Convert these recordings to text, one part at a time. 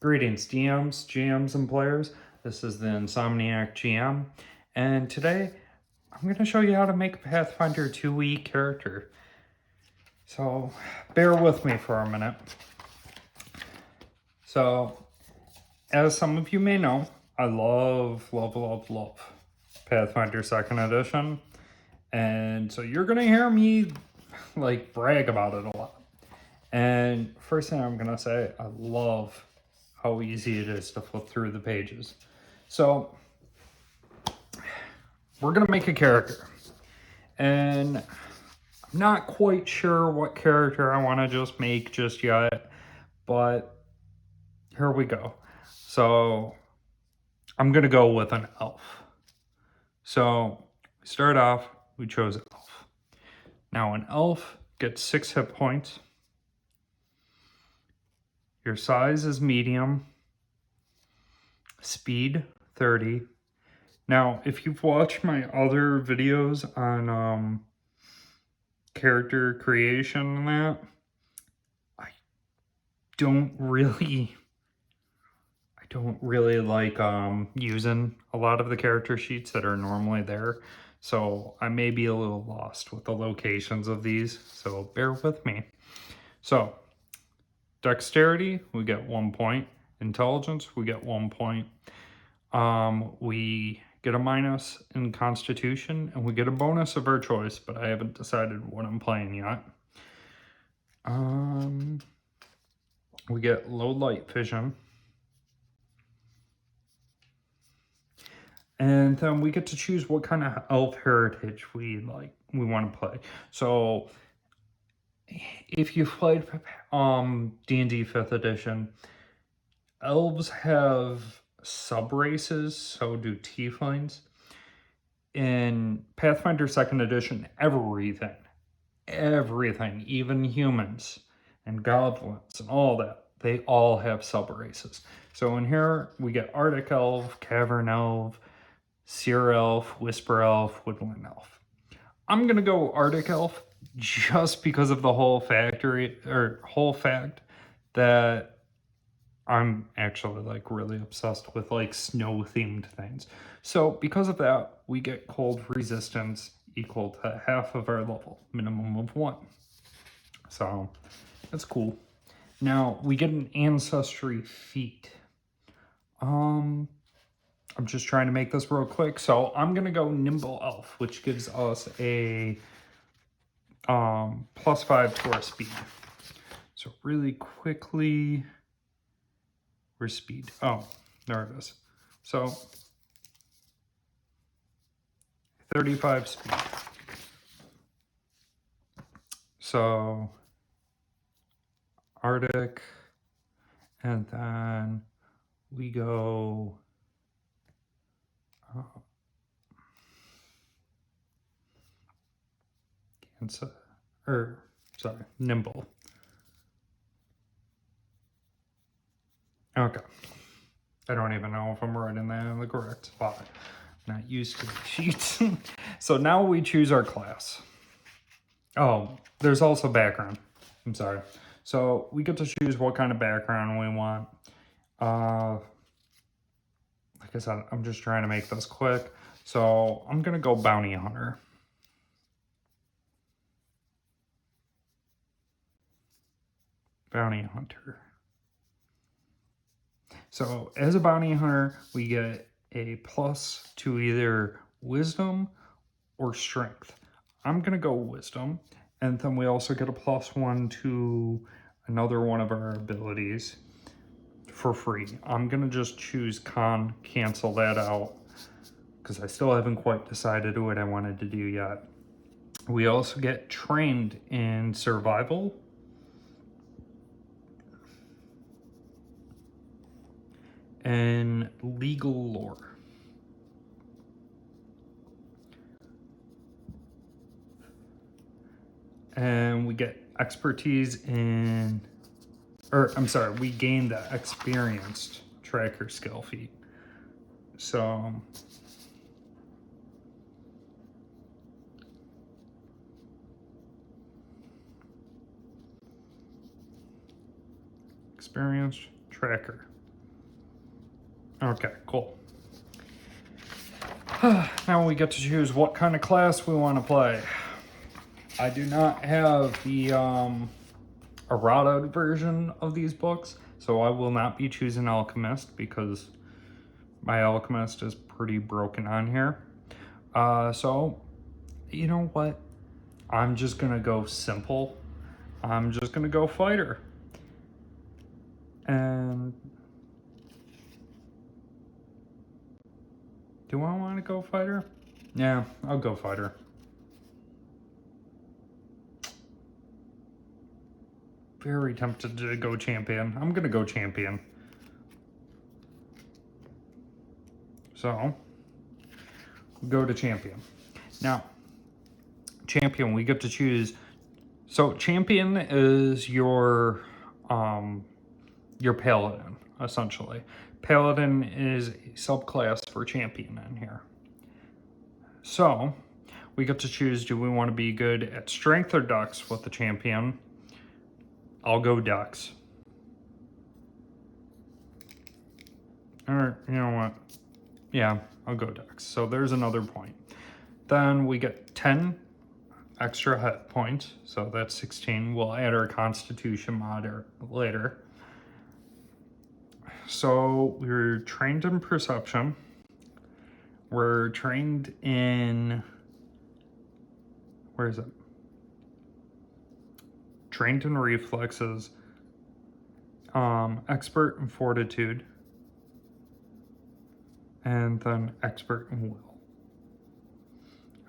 Greetings, DMs, GMs, and players. This is the Insomniac GM, and today I'm going to show you how to make a Pathfinder 2e character. So, bear with me for a minute. So, as some of you may know, I love Pathfinder 2nd Edition, and so you're going to hear me brag about it a lot. And first thing I'm going to say, I love how easy it is to flip through the pages. So we're going to make a character. And I'm not quite sure what character I want to just make just yet, but here we go. So I'm going to go with an elf. So we start off, we chose elf. Now an elf gets 6 hit points. Your size is medium. Speed 30. Now, if you've watched my other videos on character creation and that, I don't really like using a lot of the character sheets that are normally there. So I may be a little lost with the locations of these, so bear with me. So dexterity, we get 1 point. Intelligence, we get 1 point. We get a minus in Constitution, and we get a bonus of our choice, but I haven't decided what I'm playing yet. We get low light vision. And then we get to choose what kind of elf heritage we want to play. So if you've played D&D 5th edition, elves have sub-races, so do tieflings. In Pathfinder 2nd edition, everything, even humans and goblins and all that, they all have sub-races. So in here, we get Arctic Elf, Cavern Elf, Seer Elf, Whisper Elf, Woodland Elf. I'm going to go Arctic Elf just because of the whole fact that I'm actually really obsessed with snow themed things. So because of that, we get cold resistance equal to half of our level, minimum of 1. So that's cool. Now we get an ancestry feat. I'm just trying to make this real quick. So I'm gonna go Nimble Elf, which gives us a +5 to our speed. So really quickly, where's speed? Oh, there it is. So 35 speed. So Arctic, and then we go Nimble. Okay. I don't even know if I'm writing that in the correct spot. I'm not used to the sheets. So now we choose our class. Oh, there's also background. I'm sorry. So we get to choose what kind of background we want. Like I said, I'm just trying to make this quick. So I'm going to go Bounty Hunter. Bounty Hunter. So as a bounty hunter, we get a plus to either wisdom or strength. I'm going to go wisdom. And then we also get a +1 to another one of our abilities for free. I'm going to just choose con, cancel that out, because I still haven't quite decided what I wanted to do yet. We also get trained in survival. And legal lore. And we get expertise in, we gain the experienced tracker skill feat. So experienced tracker. Okay, cool. Now we get to choose what kind of class we want to play. I do not have the errata version of these books, so I will not be choosing Alchemist because my Alchemist is pretty broken on here. So, you know what? I'm just gonna go simple. I'm just gonna go fighter. And do I want to go fighter? Yeah, I'll go fighter. Very tempted to go champion. I'm gonna go champion. So, go to champion. Now, champion, we get to choose. So, champion is your paladin, essentially. Paladin is a subclass for champion in here. So, we get to choose, do we want to be good at strength or dex with the champion? I'll go dex. Or, you know what? Yeah, I'll go dex. So there's another point. Then we get 10 extra hit points. So that's 16. We'll add our constitution mod later. So we're trained in perception. We're trained in... Where is it? Trained in reflexes. Expert in fortitude. And then expert in will.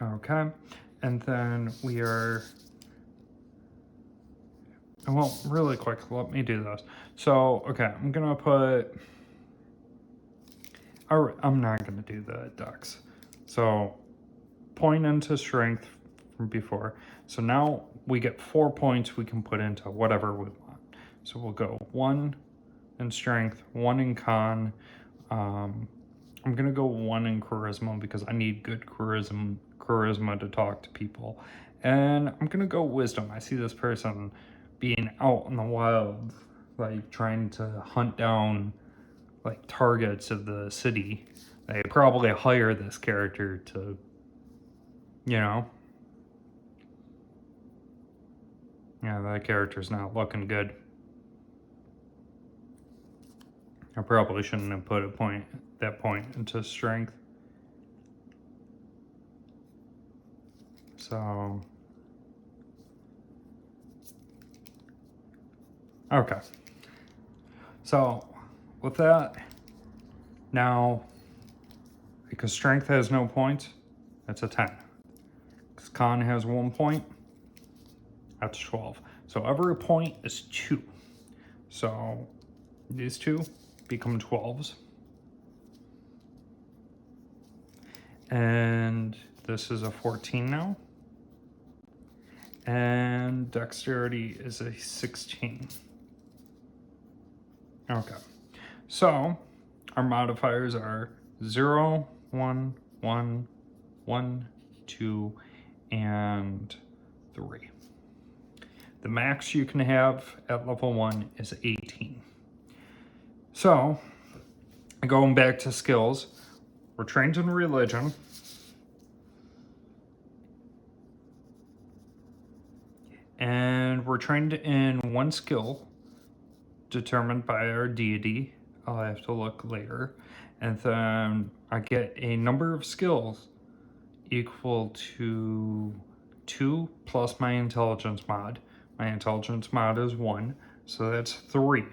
Okay. And then we are... Well, really quick, let me do this. So, okay, I'm going to put... I'm not going to do the dex. So, point into strength from before. So now we get 4 points we can put into whatever we want. So we'll go 1 in strength, 1 in con. I'm going to go 1 in charisma because I need good charisma to talk to people. And I'm going to go wisdom. I see this person being out in the wild, like trying to hunt down like targets of the city. They probably hire this character to, you know. Yeah, that character's not looking good. I probably shouldn't have put that point into strength. So, okay. So, with that, now, because strength has no points, that's a 10. Because con has 1 point, that's 12. So every point is 2. So these 2 become 12s. And this is a 14 now. And dexterity is a 16. Okay. So our modifiers are 0, 1, 1, 1, 2, and 3. The max you can have at level 1 is 18. So, going back to skills, we're trained in religion. And we're trained in 1 skill determined by our deity. I'll have to look later. And then I get a number of skills equal to 2 plus my intelligence mod. My intelligence mod is 1, so that's 3.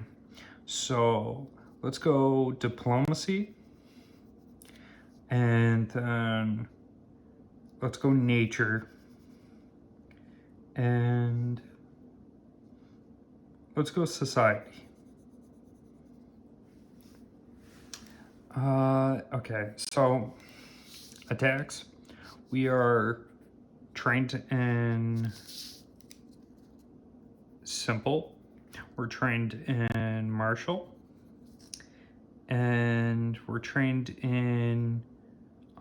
So let's go diplomacy. And then let's go nature. And let's go society. Okay, so attacks. We are trained in simple. We're trained in martial. And we're trained in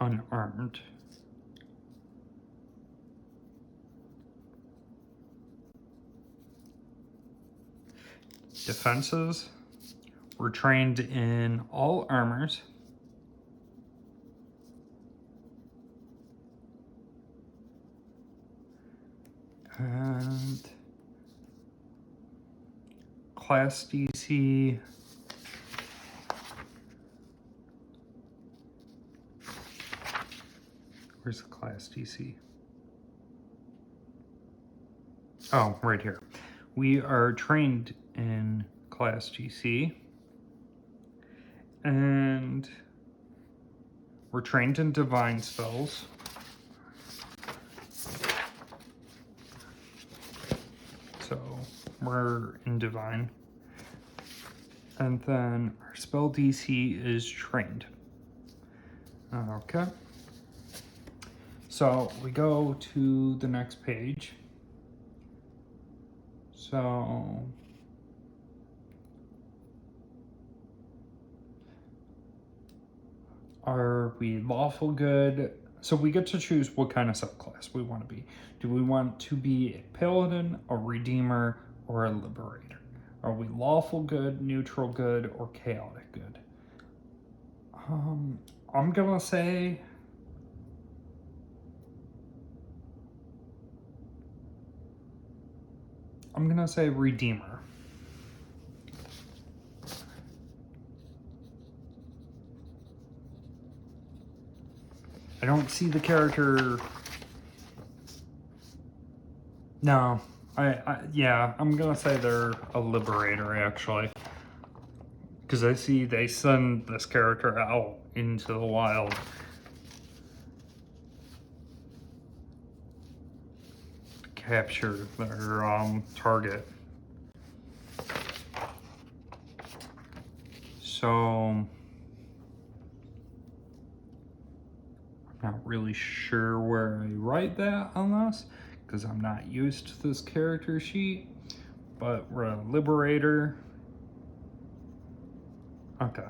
unarmed. Defenses. We're trained in all armors. And class DC. Where's the class DC? Oh, right here. We are trained in class GC. And we're trained in divine spells. So we're in divine. And then our spell DC is trained. Okay. So we go to the next page. So are we lawful good? So we get to choose what kind of subclass we want to be. Do we want to be a paladin, a redeemer, or a liberator? Are we lawful good, neutral good, or chaotic good? I'm gonna say redeemer. I don't see the character. No, yeah, I'm gonna say they're a liberator actually, because I see they send this character out into the wild. Capture their target. So I'm not really sure where I write that on this, because I'm not used to this character sheet, but we're a liberator. Okay.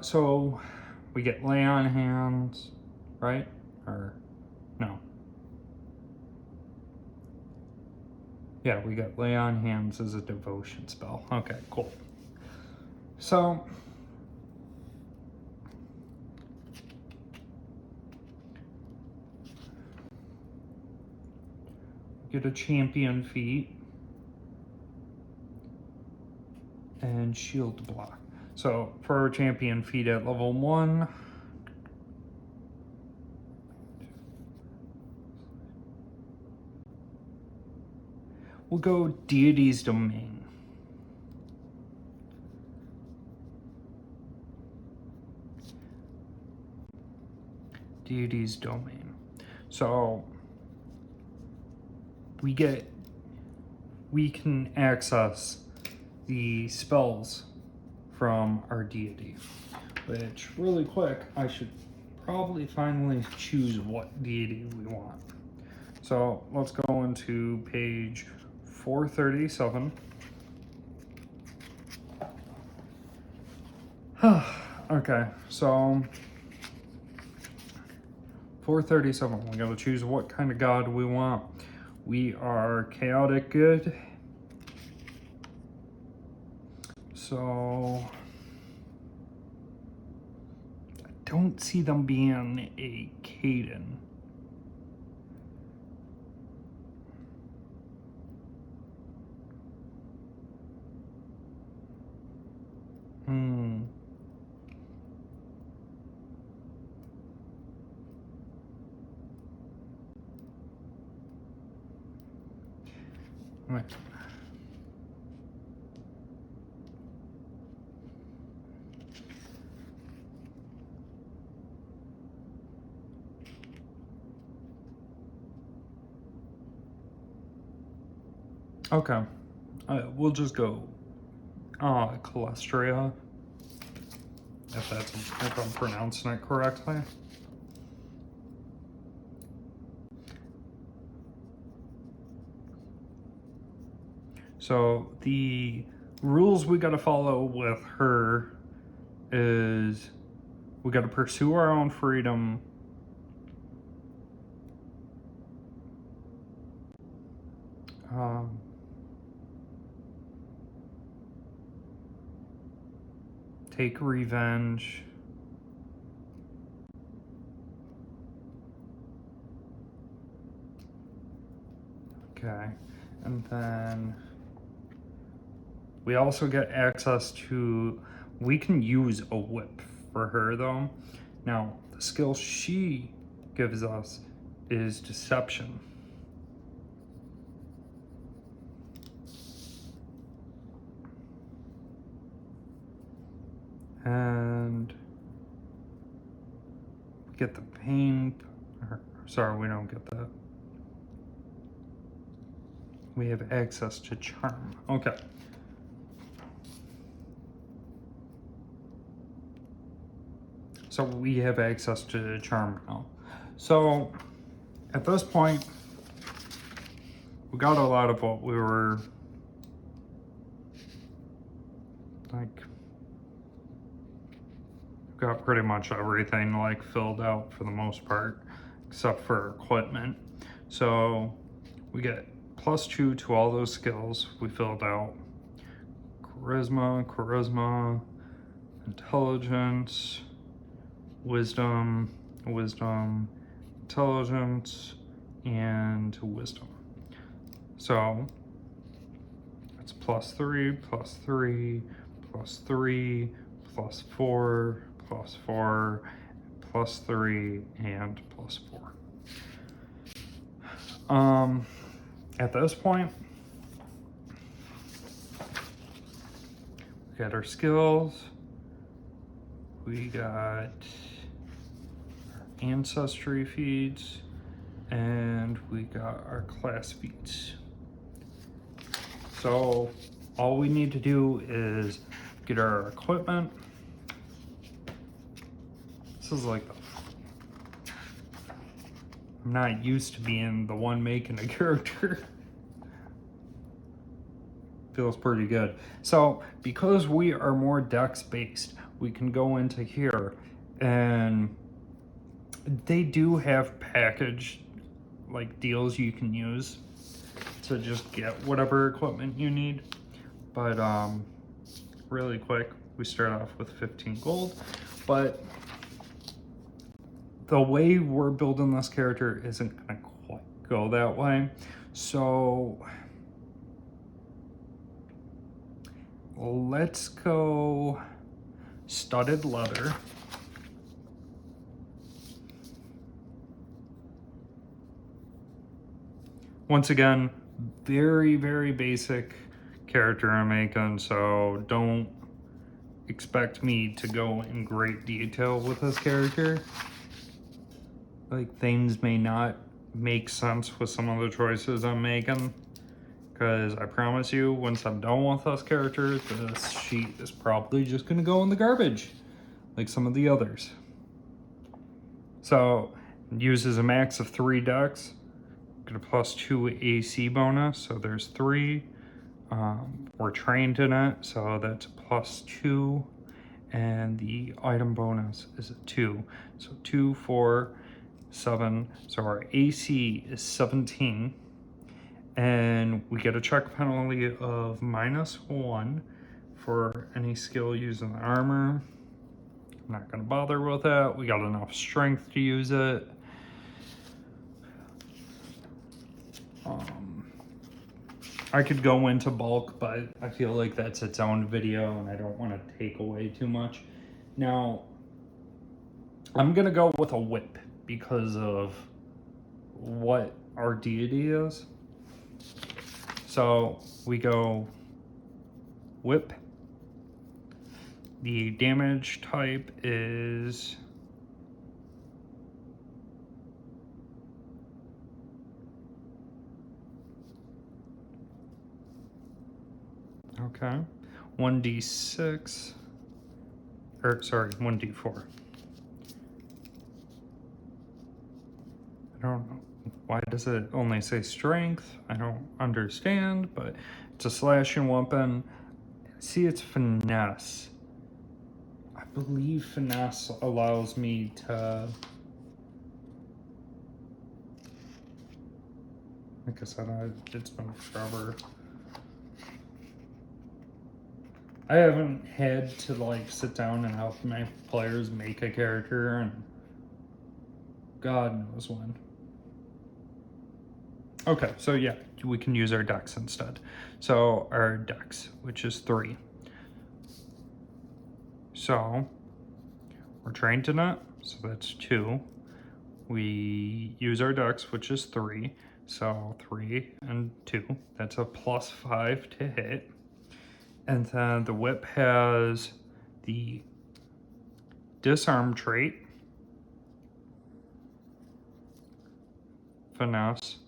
So we get lay on hands, right? Or no? Yeah, we got lay on hands as a devotion spell. Okay, cool. So get a champion feat and shield block. So for our champion feat at level 1, we'll go Deities Domain. Deities Domain. So we can access the spells from our deity, which really quick, I should probably finally choose what deity we want. So let's go into page 437. Okay, so 437, we gotta choose what kind of god we want. We are chaotic good. So I don't see them being a Caden. Right. Okay, we'll just go Calestria, if I'm pronouncing it correctly. So the rules we gotta follow with her is we gotta pursue our own freedom. take revenge. Okay, and then we also get access to, we can use a whip for her though. Now, the skill she gives us is deception. And we get the pain, sorry, we don't get that. We have access to charm. Okay. So we have access to charm now. So at this point, we got a lot of what we were like, got pretty much everything like filled out for the most part, except for equipment. So we get +2 to all those skills we filled out. Charisma, intelligence, wisdom, intelligence, and wisdom. So it's +3, +3, +3, +4, +4, +3, and +4. At this point, we got our skills, we got our ancestry feeds, and we got our class feeds. So all we need to do is get our equipment. This is like, I'm not used to being the one making a character. Feels pretty good. So because we are more dex based, we can go into here and they do have package like deals you can use to just get whatever equipment you need. But really quick, we start off with 15 gold, but the way we're building this character isn't gonna quite go that way. So let's go studded leather. Once again, very, very basic character I'm making, so don't expect me to go in great detail with this character. Like, things may not make sense with some of the choices I'm making, because I promise you, once I'm done with this character, this sheet is probably just going to go in the garbage, like some of the others. So, it uses a max of 3 dex, get a +2 AC bonus, so there's 3. We're trained in it, so that's +2, and the item bonus is a 2. So 2, 4, 7, so our AC is 17, and we get a check penalty of -1 for any skill using the armor. I'm not going to bother with that. We got enough strength to use it. I could go into bulk, but I feel like that's its own video and I don't want to take away too much. Now, I'm going to go with a whip because of what our deity is. So we go whip. The damage type is okay, 1d6, or sorry, 1d4. I don't know. Why does it only say strength? I don't understand, but it's a slashing weapon. See, it's finesse. I believe finesse allows me to, like I said, it's been forever. I haven't had to like sit down and help my players make a character, and God knows when. Okay, so yeah, we can use our dex instead. So our dex, which is 3. So we're trained in it, so that's 2. We use our dex, which is 3. So 3 and 2, that's a +5 to hit. And then the whip has the disarm trait, finesse,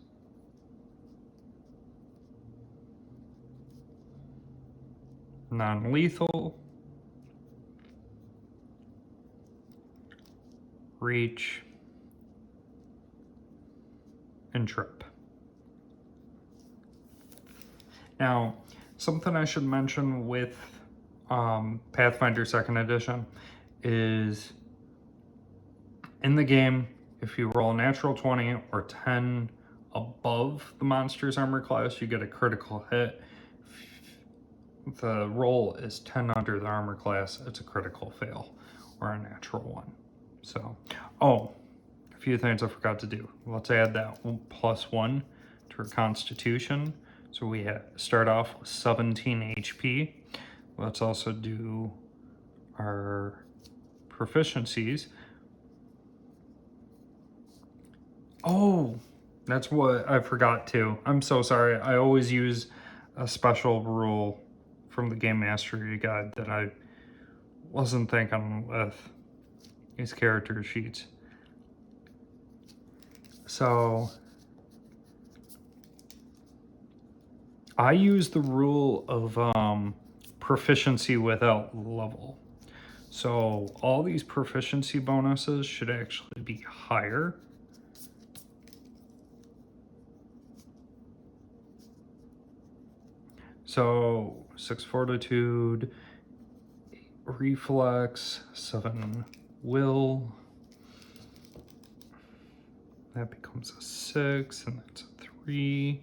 non-lethal, reach, and trip. Now, something I should mention with Pathfinder 2nd Edition is in the game, if you roll a natural 20 or 10 above the monster's armor class, you get a critical hit. If the roll is 10 under the armor class, it's a critical fail or a natural 1. So, oh, a few things I forgot to do. Let's add that +1 to our constitution. So we start off with 17 HP. Let's also do our proficiencies. Oh, that's what I forgot to. I'm so sorry. I always use a special rule from the Game Mastery Guide that I wasn't thinking with these character sheets. So I use the rule of proficiency without level. So all these proficiency bonuses should actually be higher. So 6 fortitude, 8 reflex, 7 will. That becomes a 6, and that's a 3.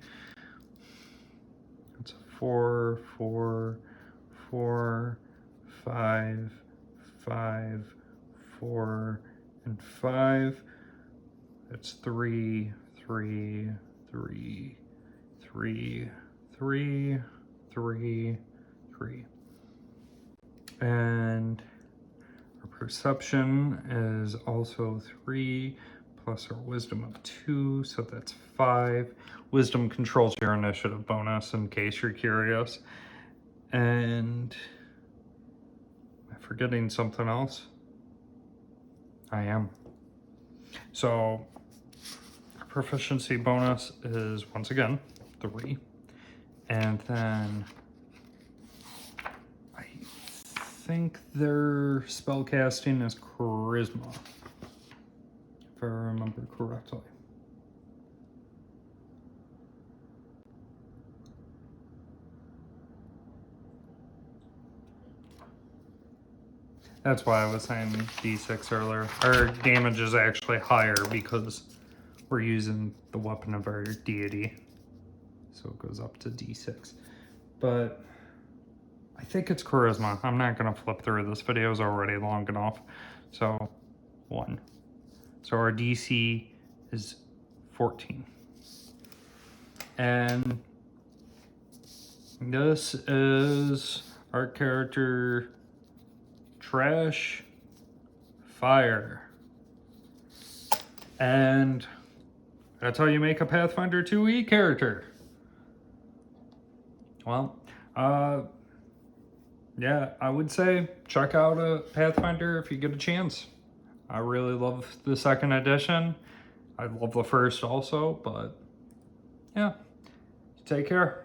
That's a 4, 4, 4, 5, 5, 4, and 5. That's 3, 3, 3, 3, 3, 3, 3. And our perception is also 3 plus our wisdom of 2, so that's 5. Wisdom controls your initiative bonus in case you're curious. And am I forgetting something else? I am. So our proficiency bonus is once again 3. And then I think their spellcasting is charisma, if I remember correctly. That's why I was saying D6 earlier. Our damage is actually higher because we're using the weapon of our deity. So it goes up to D6. But I think it's charisma. I'm not going to flip through. This video is already long enough. So 1. So our DC is 14. And this is our character Trash Fire. And that's how you make a Pathfinder 2e character. Well, yeah, I would say check out a Pathfinder if you get a chance. I really love the 2nd edition. I love the 1st also, but yeah, take care.